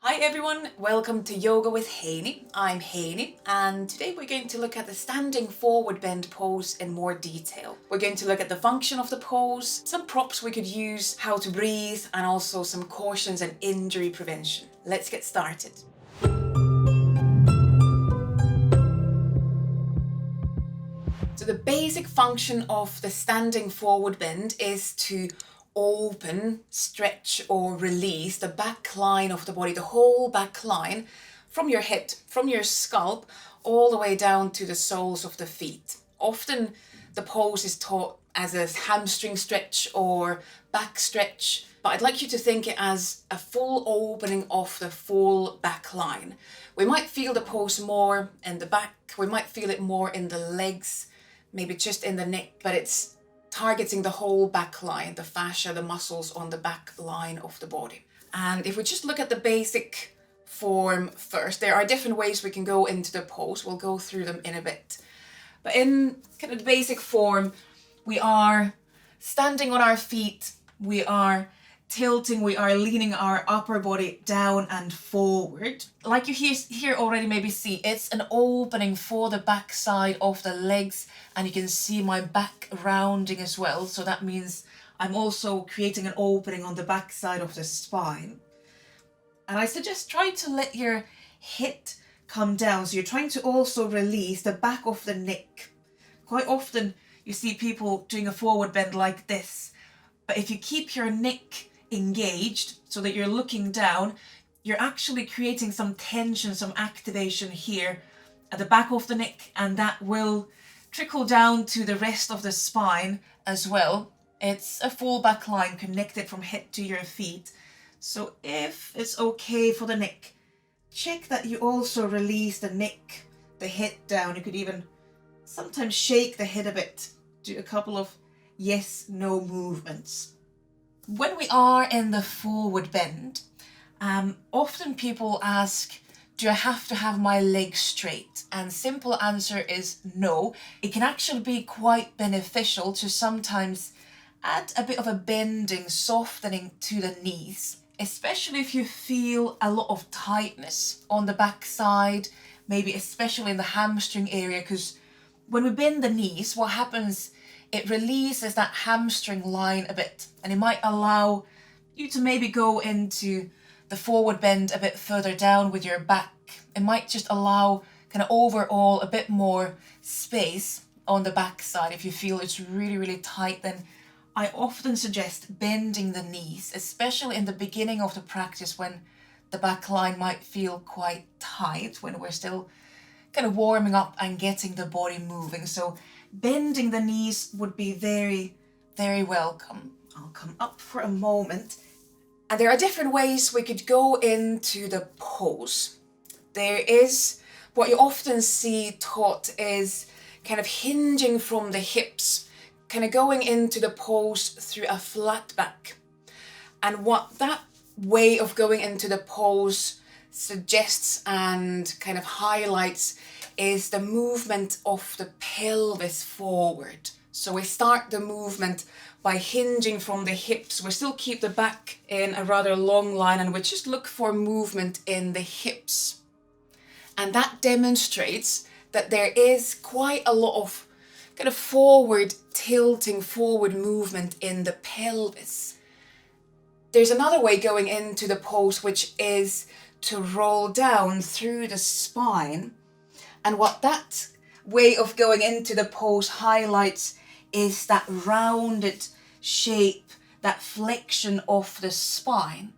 Hi everyone, welcome to Yoga with Heini. I'm Heini and today we're going to look at the standing forward bend pose in more detail. We're going to look at the function of the pose, some props we could use, how to breathe, and also some cautions and injury prevention. Let's get started. So the basic function of the standing forward bend is to open, stretch or release the back line of the body, the whole back line from your head, from your scalp, all the way down to the soles of the feet. Often the pose is taught as a hamstring stretch or back stretch, but I'd like you to think it as a full opening of the full back line. We might feel the pose more in the back, we might feel it more in the legs, maybe just in the neck, but it's targeting the whole back line, the fascia, the muscles on the back line of the body. And if we just look at the basic form first, there are different ways we can go into the pose. We'll go through them in a bit. But in kind of the basic form, we are standing on our feet, we are tilting, we are leaning our upper body down and forward. Like you here already maybe see, it's an opening for the back side of the legs, and you can see my back rounding as well. So that means I'm also creating an opening on the back side of the spine. And I suggest try to let your head come down. So you're trying to also release the back of the neck. Quite often you see people doing a forward bend like this, but if you keep your neck engaged so that you're looking down, you're actually creating some tension, some activation here at the back of the neck, and that will trickle down to the rest of the spine as well. It's a full back line connected from head to your feet. So if it's okay for the neck, check that you also release the neck, the head down. You could even sometimes shake the head a bit, do a couple of yes/no movements. When we are in the forward bend, often people ask, do I have to have my legs straight? And simple answer is no. It can actually be quite beneficial to sometimes add a bit of a bending, softening to the knees, especially if you feel a lot of tightness on the back side, maybe especially in the hamstring area, because when we bend the knees, what happens, it releases that hamstring line a bit, and it might allow you to maybe go into the forward bend a bit further down with your back. It might just allow kind of overall a bit more space on the back side. If you feel it's really, really tight, then I often suggest bending the knees, especially in the beginning of the practice when the back line might feel quite tight, when we're still kind of warming up and getting the body moving. So bending the knees would be very, very welcome. I'll come up for a moment. And there are different ways we could go into the pose. There is what you often see taught is kind of hinging from the hips, kind of going into the pose through a flat back. And what that way of going into the pose suggests and kind of highlights is the movement of the pelvis forward. So we start the movement by hinging from the hips. We still keep the back in a rather long line, and we just look for movement in the hips. And that demonstrates that there is quite a lot of kind of forward tilting, forward movement in the pelvis. There's another way going into the pose, which is to roll down through the spine. And what that way of going into the pose highlights is that rounded shape, that flexion of the spine.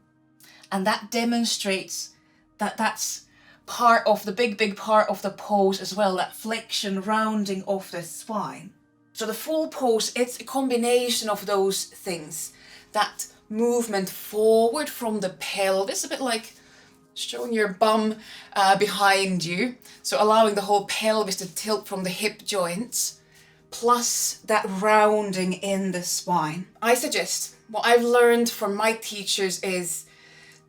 And that demonstrates that that's part of the big part of the pose as well, that flexion, rounding of the spine. So the full pose, it's a combination of those things. That movement forward from the pelvis, a bit like showing your bum behind you, so allowing the whole pelvis to tilt from the hip joints, plus that rounding in the spine. I suggest, what I've learned from my teachers is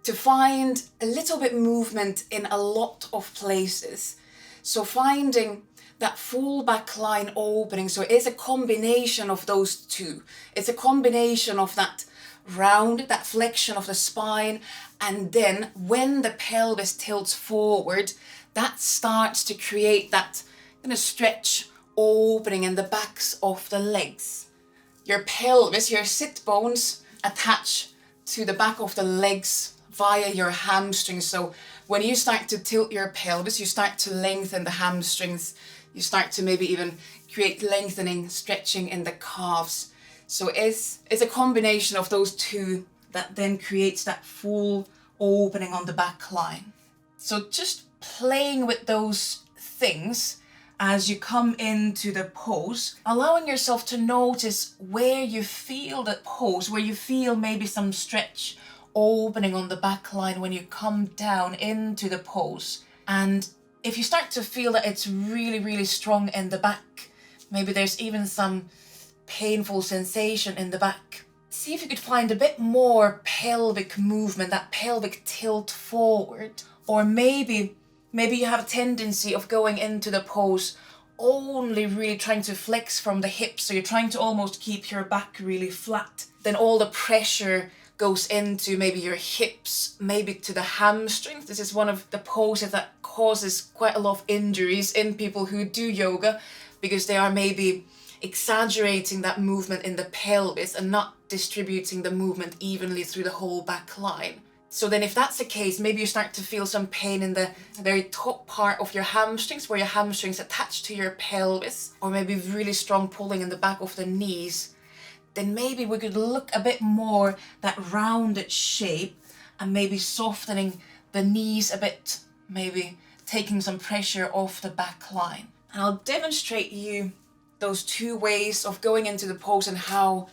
to find a little bit movement in a lot of places. So finding that full back line opening, so it is a combination of those two. It's a combination of that round, that flexion of the spine, And then when the pelvis tilts forward, that starts to create that kind of stretch opening in the backs of the legs. Your pelvis, your sit bones attach to the back of the legs via your hamstrings. So when you start to tilt your pelvis, you start to lengthen the hamstrings. You start to maybe even create lengthening, stretching in the calves. So it's a combination of those two that then creates that full opening on the back line. So just playing with those things as you come into the pose, allowing yourself to notice where you feel the pose, where you feel maybe some stretch opening on the back line when you come down into the pose. And if you start to feel that it's really, really strong in the back, maybe there's even some painful sensation in the back, see if you could find a bit more pelvic movement, that pelvic tilt forward. Or maybe you have a tendency of going into the pose only really trying to flex from the hips, so you're trying to almost keep your back really flat. Then all the pressure goes into maybe your hips, maybe to the hamstrings. This is one of the poses that causes quite a lot of injuries in people who do yoga, because they are maybe exaggerating that movement in the pelvis and not distributing the movement evenly through the whole back line. So then if that's the case, maybe you start to feel some pain in the very top part of your hamstrings, where your hamstrings attach to your pelvis, or maybe really strong pulling in the back of the knees. Then maybe we could look a bit more that rounded shape and maybe softening the knees a bit, maybe taking some pressure off the back line. And I'll demonstrate you those two ways of going into the pose and how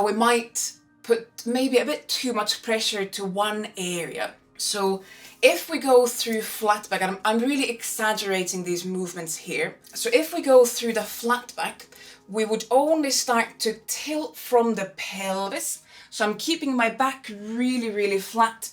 we might put maybe a bit too much pressure to one area. So if we go through flat back, and I'm really exaggerating these movements here. So if we go through the flat back, we would only start to tilt from the pelvis. So I'm keeping my back really, really flat,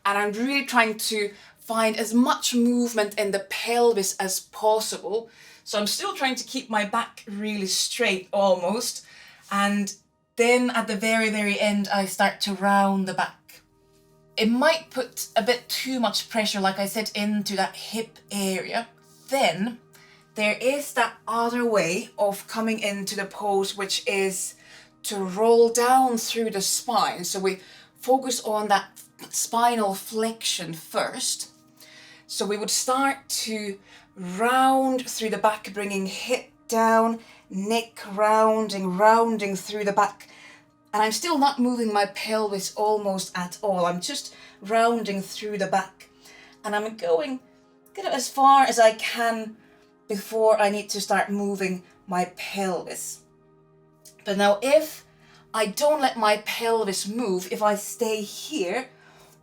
and I'm really trying to find as much movement in the pelvis as possible. So I'm still trying to keep my back really straight almost. And then at the very, very end, I start to round the back. It might put a bit too much pressure, like I said, into that hip area. Then there is that other way of coming into the pose, which is to roll down through the spine. So we focus on that spinal flexion first. So we would start to round through the back, bringing hip down, neck rounding through the back. And I'm still not moving my pelvis almost at all. I'm just rounding through the back. And I'm going kind of as far as I can before I need to start moving my pelvis. But now if I don't let my pelvis move, if I stay here,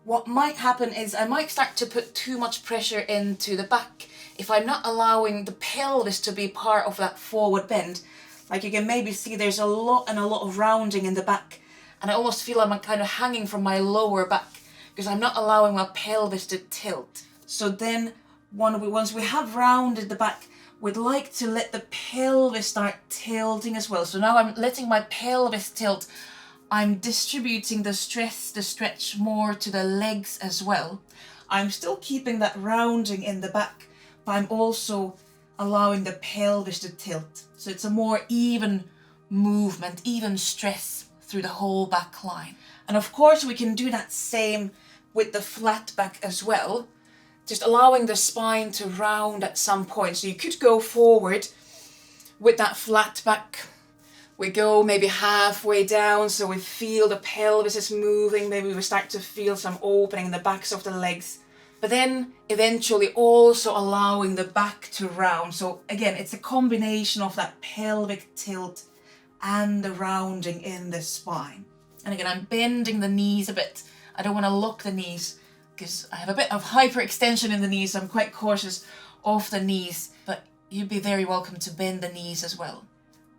what might happen is I might start to put too much pressure into the back. If I'm not allowing the pelvis to be part of that forward bend, like you can maybe see there's a lot of rounding in the back, and I almost feel I'm kind of hanging from my lower back because I'm not allowing my pelvis to tilt. So then once we have rounded the back, we'd like to let the pelvis start tilting as well. So now I'm letting my pelvis tilt. I'm distributing the stretch more to the legs as well. I'm still keeping that rounding in the back, but I'm also allowing the pelvis to tilt. So it's a more even movement, even stress through the whole back line. And of course we can do that same with the flat back as well, just allowing the spine to round at some point. So you could go forward with that flat back. We go maybe halfway down, so we feel the pelvis is moving. Maybe we start to feel some opening in the backs of the legs. But then eventually also allowing the back to round. So again, it's a combination of that pelvic tilt and the rounding in the spine. And again, I'm bending the knees a bit. I don't want to lock the knees because I have a bit of hyperextension in the knees. So I'm quite cautious of the knees, but you'd be very welcome to bend the knees as well.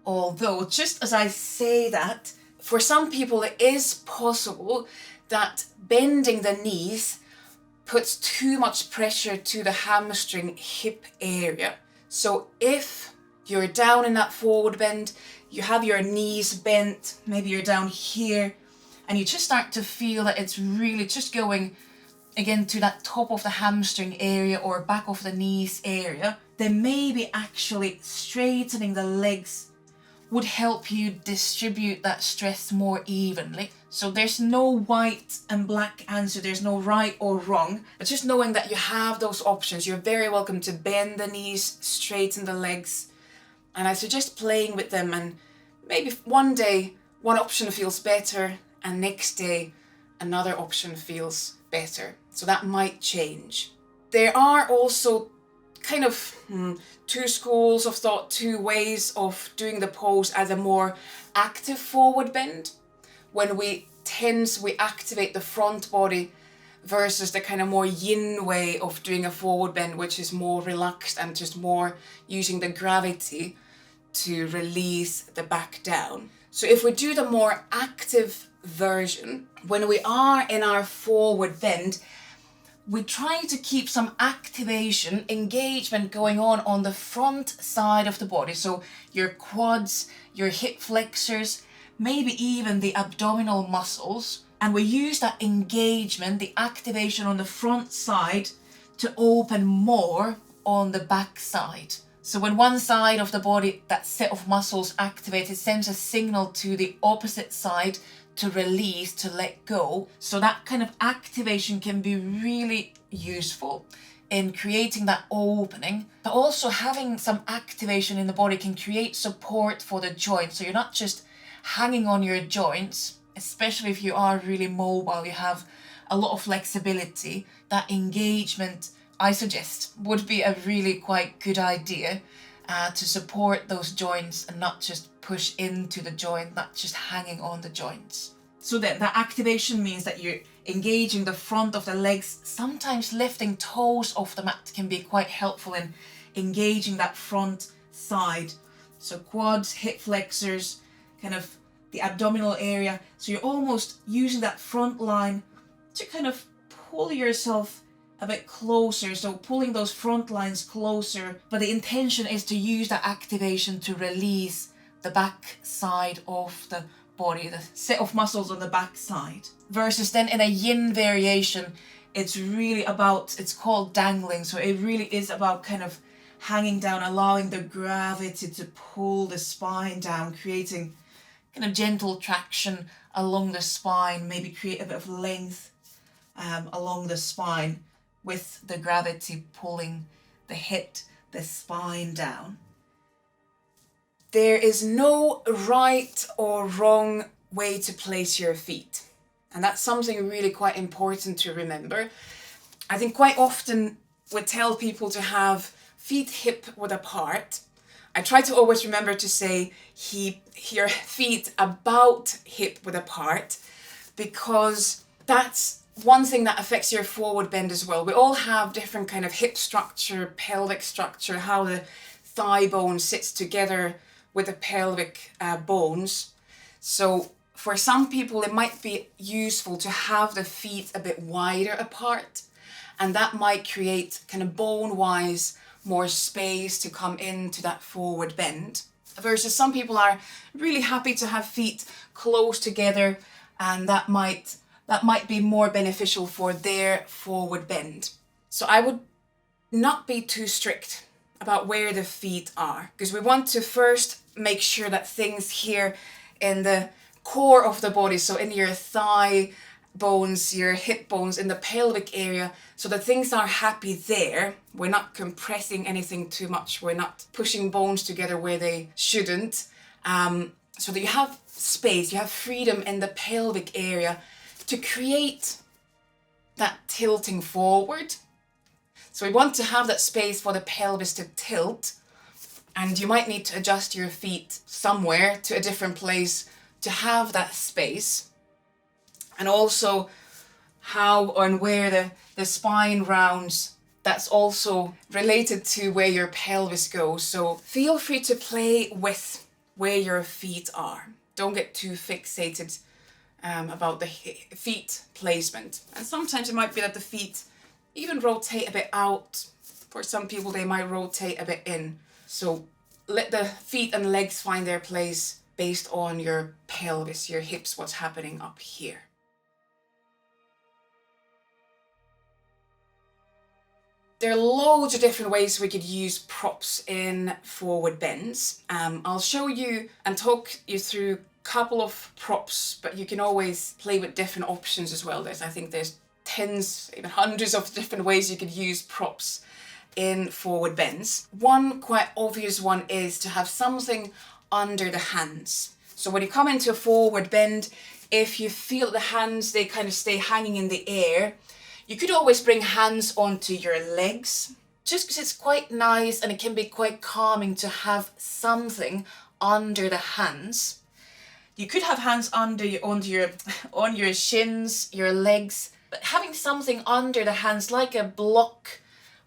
Although, just as I say that, for some people it is possible that bending the knees puts too much pressure to the hamstring hip area. So if you're down in that forward bend, you have your knees bent, maybe you're down here, and you just start to feel that it's really just going again to that top of the hamstring area or back of the knees area, then maybe actually straightening the legs would help you distribute that stress more evenly. So there's no white and black answer, there's no right or wrong, but just knowing that you have those options. You're very welcome to bend the knees, straighten the legs, and I suggest playing with them, and maybe one day one option feels better and next day another option feels better. So that might change. There are also kind of two schools of thought, two ways of doing the pose as a more active forward bend. When we tense, we activate the front body, versus the kind of more yin way of doing a forward bend, which is more relaxed and just more using the gravity to release the back down. So if we do the more active version, when we are in our forward bend, we try to keep some activation, engagement going on the front side of the body. So your quads, your hip flexors, maybe even the abdominal muscles. And we use that engagement, the activation on the front side, to open more on the back side. So when one side of the body, that set of muscles activated, sends a signal to the opposite side to release, to let go. So that kind of activation can be really useful in creating that opening, but also having some activation in the body can create support for the joints. So you're not just hanging on your joints, especially if you are really mobile, you have a lot of flexibility. That engagement, I suggest, would be a really quite good idea to support those joints and not just push into the joint, not just hanging on the joints. So then that activation means that you're engaging the front of the legs. Sometimes lifting toes off the mat can be quite helpful in engaging that front side. So quads, hip flexors, kind of the abdominal area. So you're almost using that front line to kind of pull yourself a bit closer. So pulling those front lines closer, but the intention is to use that activation to release the back side of the body, the set of muscles on the back side. Versus then in a yin variation, it's really about, it's called dangling. So it really is about kind of hanging down, allowing the gravity to pull the spine down, creating kind of gentle traction along the spine, maybe create a bit of length along the spine with the gravity pulling the head, the spine down. There is no right or wrong way to place your feet. And that's something really quite important to remember. I think quite often we tell people to have feet hip width apart. I try to always remember to say your feet about hip width apart, because that's one thing that affects your forward bend as well. We all have different kind of hip structure, pelvic structure, how the thigh bone sits together with the pelvic bones. So for some people, it might be useful to have the feet a bit wider apart, and that might create kind of bone-wise more space to come into that forward bend. Versus some people are really happy to have feet close together, and that might be more beneficial for their forward bend. So I would not be too strict about where the feet are, because we want to first make sure that things here in the core of the body, so in your thigh bones, your hip bones, in the pelvic area, so that things are happy there. We're not compressing anything too much. We're not pushing bones together where they shouldn't. So that you have space, you have freedom in the pelvic area to create that tilting forward. So we want to have that space for the pelvis to tilt, and you might need to adjust your feet somewhere to a different place to have that space. And also how and where the spine rounds, that's also related to where your pelvis goes. So feel free to play with where your feet are. Don't get too fixated about the feet placement. And sometimes it might be that the feet even rotate a bit out. For some people, they might rotate a bit in. So let the feet and legs find their place based on your pelvis, your hips, what's happening up here. There are loads of different ways we could use props in forward bends. I'll show you and talk you through a couple of props, but you can always play with different options as well. I think there's tens, even hundreds of different ways you could use props in forward bends. One quite obvious one is to have something under the hands. So when you come into a forward bend, if you feel the hands, they kind of stay hanging in the air, you could always bring hands onto your legs, just because it's quite nice and it can be quite calming to have something under the hands. You could have hands on your shins, your legs, but having something under the hands like a block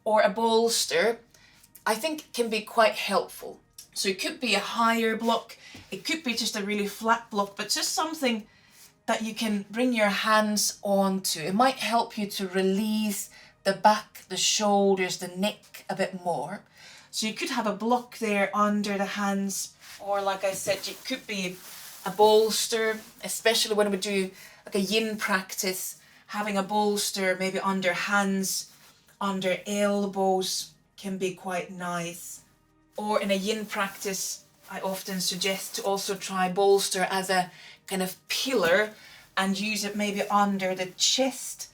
or a bolster, I think can be quite helpful. So it could be a higher block, it could be just a really flat block, but just something that you can bring your hands onto. It might help you to release the back, the shoulders, the neck a bit more. So you could have a block there under the hands, or like I said, it could be a bolster, especially when we do like a yin practice, having a bolster maybe under hands, under elbows can be quite nice. Or in a yin practice, I often suggest to also try bolster as a kind of pillar and use it maybe under the chest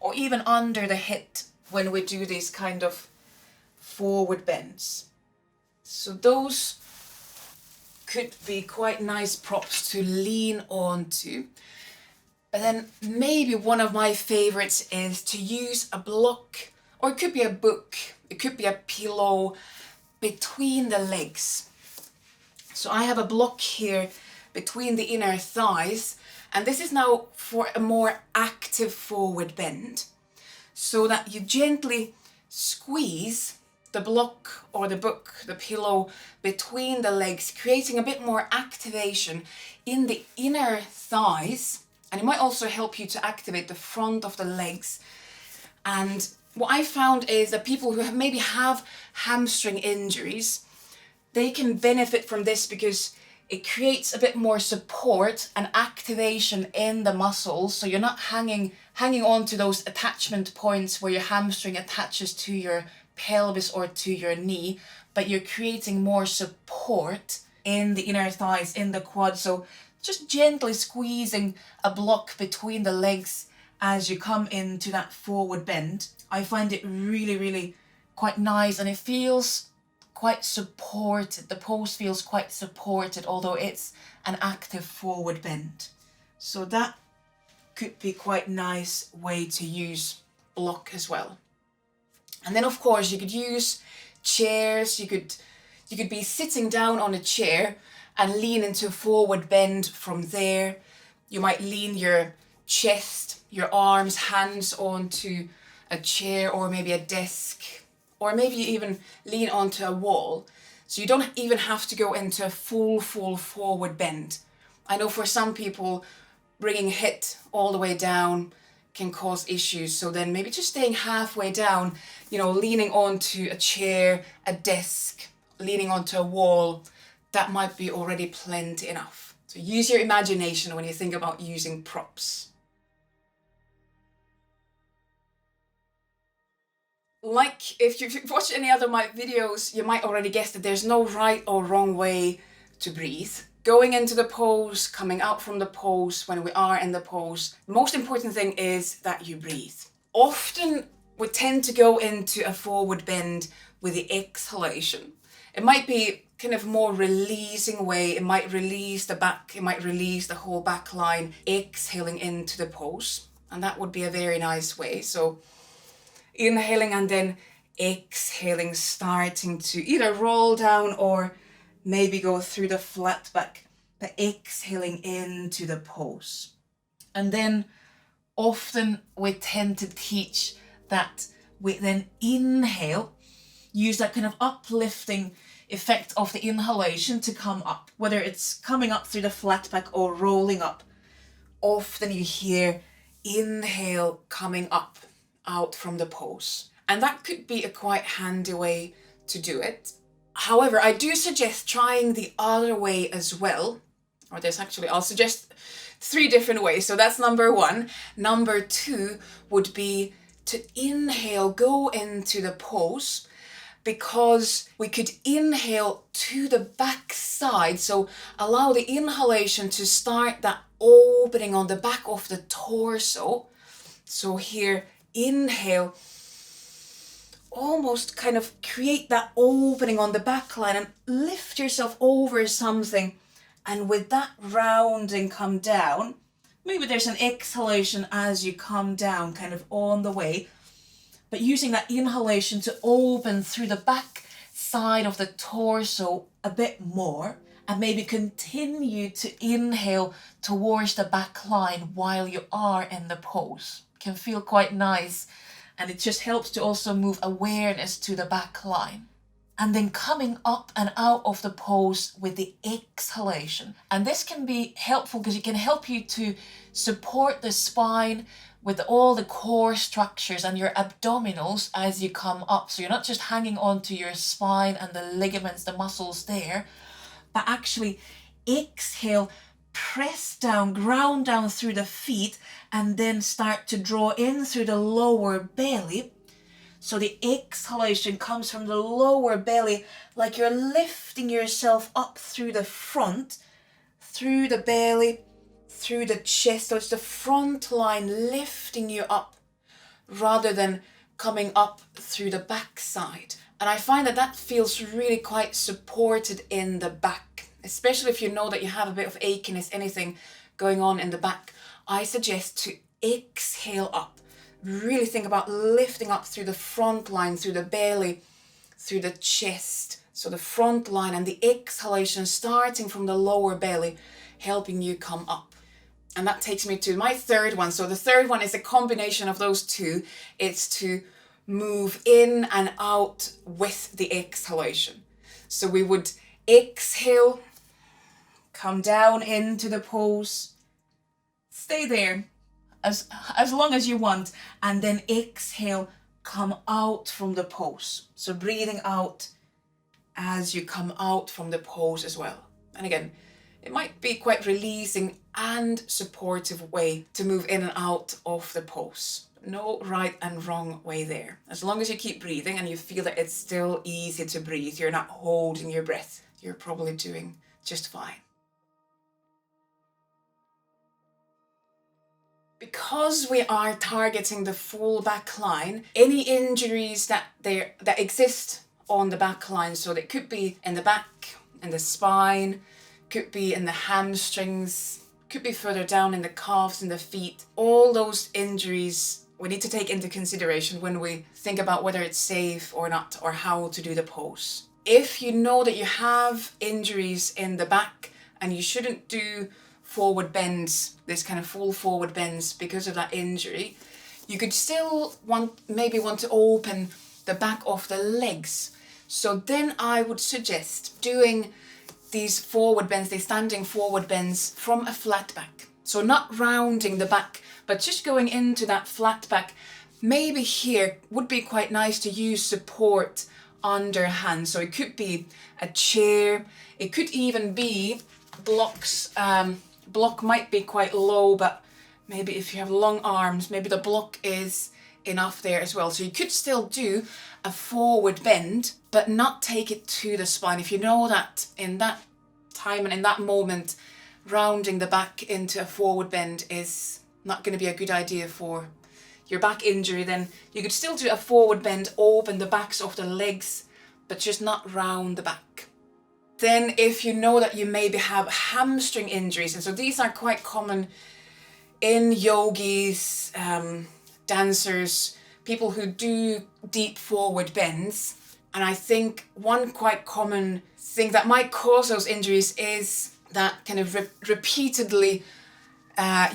or even under the head when we do these kind of forward bends. So those could be quite nice props to lean onto. But then maybe one of my favorites is to use a block, or it could be a book, it could be a pillow between the legs. So I have a block here between the inner thighs, and this is now for a more active forward bend, so that you gently squeeze the block or the book, the pillow between the legs, creating a bit more activation in the inner thighs, and it might also help you to activate the front of the legs. And what I found is that people who maybe have hamstring injuries, they can benefit from this because it creates a bit more support and activation in the muscles, so you're not hanging on to those attachment points where your hamstring attaches to your pelvis or to your knee, but you're creating more support in the inner thighs, in the quad. So just gently squeezing a block between the legs as you come into that forward bend, I find it really, really quite nice, and it feels quite supported. The pose feels quite supported, although it's an active forward bend. So that could be quite nice way to use block as well. And then of course you could use chairs. You could be sitting down on a chair and lean into a forward bend from there. You might lean your chest, your arms, hands onto a chair or maybe a desk, or maybe you even lean onto a wall. So you don't even have to go into a full forward bend. I know for some people, bringing head all the way down can cause issues. So then maybe just staying halfway down, leaning onto a chair, a desk, leaning onto a wall, that might be already plenty enough. So use your imagination when you think about using props. Like if you've watched any other of my videos, you might already guess that there's no right or wrong way to breathe. Going into the pose, coming out from the pose, when we are in the pose, the most important thing is that you breathe. Often we tend to go into a forward bend with the exhalation. It might be kind of more releasing way. It might release the back, it might release the whole back line, exhaling into the pose. And that would be a very nice way. So inhaling and then exhaling, starting to either roll down or maybe go through the flat back, but exhaling into the pose. And then often we tend to teach that we then inhale, use that kind of uplifting effect of the inhalation to come up, whether it's coming up through the flat back or rolling up. Often you hear inhale coming up out from the pose. And that could be a quite handy way to do it. However, I do suggest trying the other way as well. I'll suggest 3 different ways. So that's number 1. Number 2 would be to inhale, go into the pose, because we could inhale to the back side. So allow the inhalation to start that opening on the back of the torso. So here, inhale, almost kind of create that opening on the back line and lift yourself over something. And with that rounding, come down. Maybe there's an exhalation as you come down, kind of on the way. But using that inhalation to open through the back side of the torso a bit more. And maybe continue to inhale towards the back line while you are in the pose. Can feel quite nice. And it just helps to also move awareness to the back line. And then coming up and out of the pose with the exhalation. And this can be helpful because it can help you to support the spine with all the core structures and your abdominals as you come up. So you're not just hanging on to your spine and the ligaments, the muscles there, but actually exhale, press down, ground down through the feet, and then start to draw in through the lower belly. So the exhalation comes from the lower belly, like you're lifting yourself up through the front, through the belly, through the chest. So it's the front line lifting you up rather than coming up through the back side. And I find that that feels really quite supported in the back, especially if you know that you have a bit of achiness, anything going on in the back. I suggest to exhale up. Really think about lifting up through the front line, through the belly, through the chest. So the front line and the exhalation starting from the lower belly, helping you come up. And that takes me to my third one. So the third one is a combination of those two. It's to move in and out with the exhalation. So we would exhale, come down into the pose, stay there as long as you want, and then exhale, come out from the pose. So breathing out as you come out from the pose as well. And again, it might be quite releasing and supportive way to move in and out of the pose. No right and wrong way there. As long as you keep breathing and you feel that it's still easy to breathe, you're not holding your breath, you're probably doing just fine. Because we are targeting the full back line, any injuries that exist on the back line, so it could be in the back, in the spine, could be in the hamstrings, could be further down in the calves and the feet. All those injuries we need to take into consideration when we think about whether it's safe or not, or how to do the pose. If you know that you have injuries in the back and you shouldn't do forward bends, this kind of full forward bends because of that injury, you could still maybe want to open the back of the legs. So then I would suggest doing these forward bends, these standing forward bends from a flat back. So not rounding the back, but just going into that flat back. Maybe here would be quite nice to use support under hand. So it could be a chair, it could even be blocks. Block might be quite low, but maybe if you have long arms, maybe the block is enough there as well. So you could still do a forward bend, but not take it to the spine. If you know that in that time and in that moment, rounding the back into a forward bend is not going to be a good idea for your back injury, then you could still do a forward bend, open the backs of the legs, but just not round the back. Then if you know that you maybe have hamstring injuries, and so these are quite common in yogis, dancers, people who do deep forward bends. And I think one quite common thing that might cause those injuries is that kind of repeatedly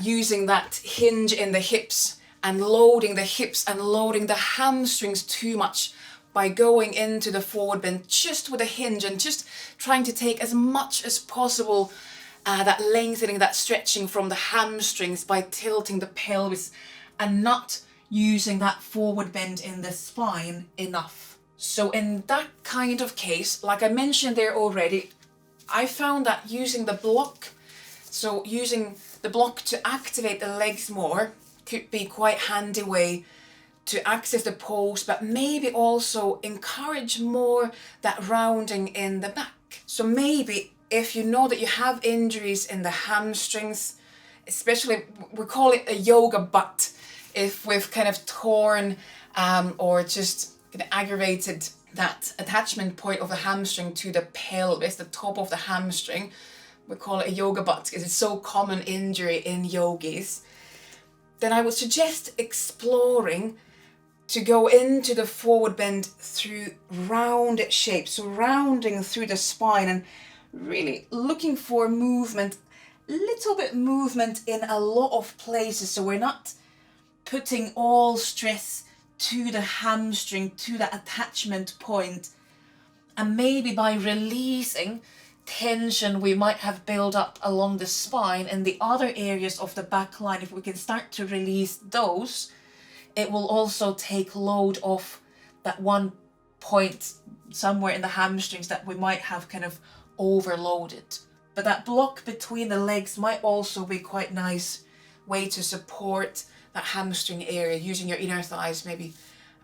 using that hinge in the hips and loading the hips and loading the hamstrings too much by going into the forward bend just with a hinge and just trying to take as much as possible that lengthening, that stretching from the hamstrings by tilting the pelvis and not using that forward bend in the spine enough. So in that kind of case, like I mentioned there already, I found that using the block, so using the block to activate the legs more, could be quite handy way to access the pose, but maybe also encourage more that rounding in the back. So maybe if you know that you have injuries in the hamstrings, especially we call it a yoga butt, if we've kind of torn or just kind of aggravated that attachment point of the hamstring to the pelvis, the top of the hamstring, we call it a yoga butt because it's so common injury in yogis, then I would suggest exploring to go into the forward bend through rounded shapes, so rounding through the spine and really looking for movement, little bit movement in a lot of places, so we're not putting all stress to the hamstring, to that attachment point, and maybe by releasing tension we might have built up along the spine and the other areas of the back line, if we can start to release those, it will also take load off that one point somewhere in the hamstrings that we might have kind of overloaded. But that block between the legs might also be quite nice way to support that hamstring area, using your inner thighs maybe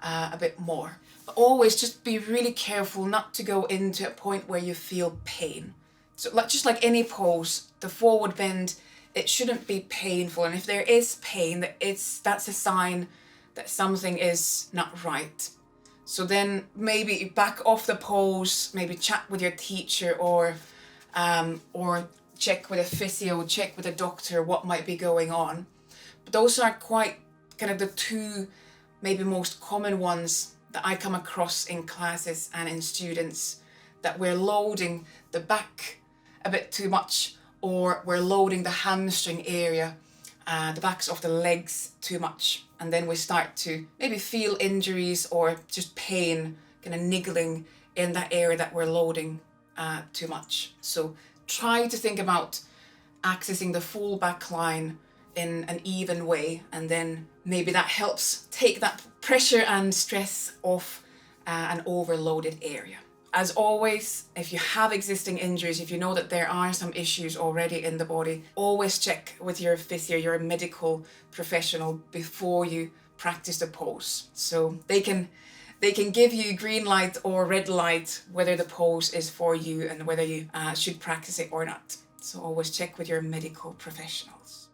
a bit more. But always just be really careful not to go into a point where you feel pain. So just like any pose, the forward bend, it shouldn't be painful. And if there is pain, that's a sign that something is not right. So then maybe back off the pose, maybe chat with your teacher or check with a physio, check with a doctor what might be going on. But those are quite kind of the two maybe most common ones that I come across in classes and in students, that we're loading the back a bit too much, or we're loading the hamstring area, the backs of the legs too much, and then we start to maybe feel injuries or just pain kind of niggling in that area that we're loading too much. So try to think about accessing the full back line in an even way, and then maybe that helps take that pressure and stress off an overloaded area. As always, if you have existing injuries, if you know that there are some issues already in the body, always check with your physio, your medical professional, before you practice the pose. So they can give you green light or red light whether the pose is for you and whether you should practice it or not. So always check with your medical professionals.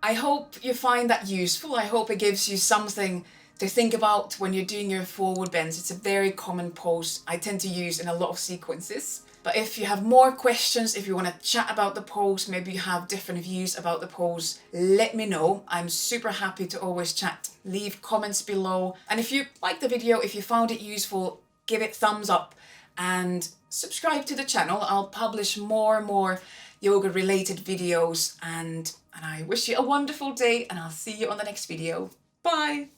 I hope you find that useful. I hope it gives you something to think about when you're doing your forward bends. It's a very common pose I tend to use in a lot of sequences. But if you have more questions, if you want to chat about the pose, maybe you have different views about the pose, let me know. I'm super happy to always chat. Leave comments below. And if you liked the video, if you found it useful, give it thumbs up and subscribe to the channel. I'll publish more and more yoga related videos, and I wish you a wonderful day, and I'll see you on the next video. Bye!